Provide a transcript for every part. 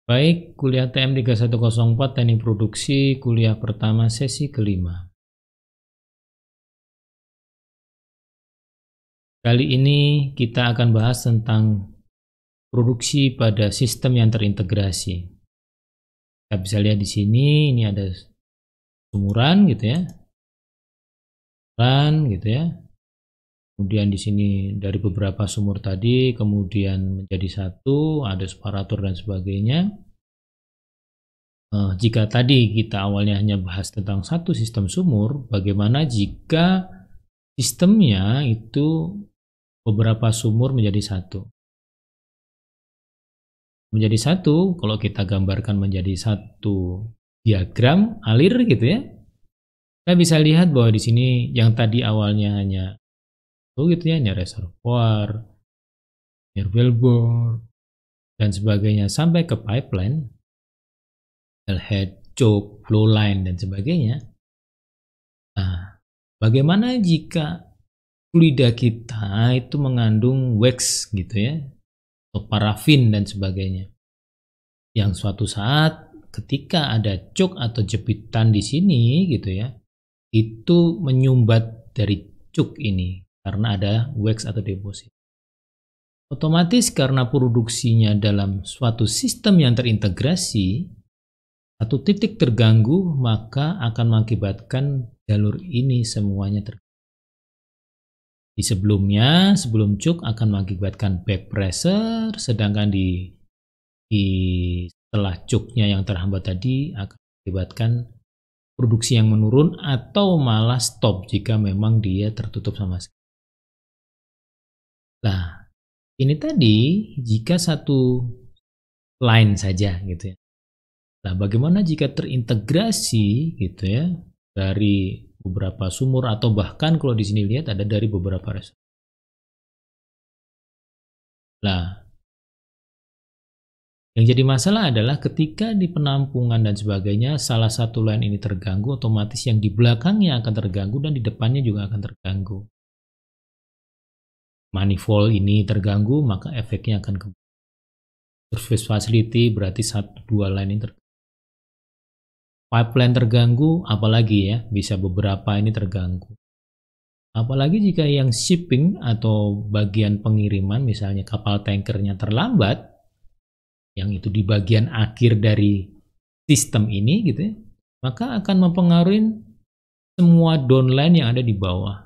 Baik, kuliah TM 3104 Teknik Produksi, kuliah pertama sesi kelima. Kali ini kita akan bahas tentang produksi pada sistem yang terintegrasi. Kita bisa lihat di sini, ini ada sumuran gitu ya. Gitu ya. Kemudian di sini dari beberapa sumur tadi kemudian menjadi satu, ada separator dan sebagainya. Jika tadi kita awalnya hanya bahas tentang satu sistem sumur, bagaimana jika sistemnya itu beberapa sumur menjadi satu? Menjadi satu, kalau kita gambarkan menjadi satu diagram alir gitu ya, kita bisa lihat bahwa di sini yang tadi awalnya hanya gitu ya, ini reservoir, wellbore, dan sebagainya sampai ke pipeline, wellhead, choke, flow line, dan sebagainya. Nah, bagaimana jika fluida kita itu mengandung wax gitu ya, atau parafin dan sebagainya, yang suatu saat ketika ada choke atau jepitan di sini gitu ya, itu menyumbat dari choke ini karena ada wax atau deposit. Otomatis karena produksinya dalam suatu sistem yang terintegrasi, satu titik terganggu maka akan mengakibatkan jalur ini semuanya terganggu. Di sebelumnya, sebelum choke akan mengakibatkan back pressure, sedangkan di setelah choke-nya yang terhambat tadi akan mengakibatkan produksi yang menurun atau malah stop jika memang dia tertutup sama sekali. Nah, ini tadi jika satu line saja gitu ya. Nah, bagaimana jika terintegrasi gitu ya dari beberapa sumur atau bahkan kalau di sini lihat ada dari beberapa reservoir. Nah, yang jadi masalah adalah ketika di penampungan dan sebagainya salah satu line ini terganggu, otomatis yang di belakangnya akan terganggu dan di depannya juga akan terganggu. Manifold ini terganggu, maka efeknya akan ke surface facility, berarti 1-2 line ini terganggu. Pipeline terganggu, apalagi ya, bisa beberapa ini terganggu. Apalagi jika yang shipping atau bagian pengiriman, misalnya kapal tankernya terlambat, yang itu di bagian akhir dari sistem ini gitu ya, maka akan mempengaruhi semua downline yang ada di bawah.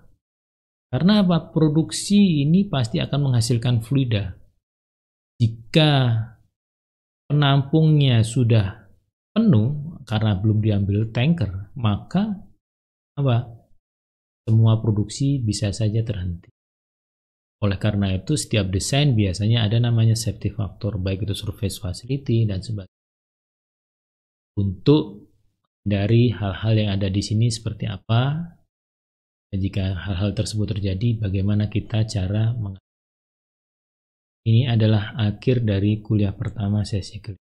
Karena apa? Produksi ini pasti akan menghasilkan fluida. Jika penampungnya sudah penuh karena belum diambil tanker, maka apa? Semua produksi bisa saja terhenti. Oleh karena itu, setiap desain biasanya ada namanya safety factor, baik itu surface facility dan sebagainya. Untuk dari hal-hal yang ada di sini seperti apa, dan jika hal-hal tersebut terjadi, bagaimana kita cara mengatasi. Ini adalah akhir dari kuliah pertama sesi kelima.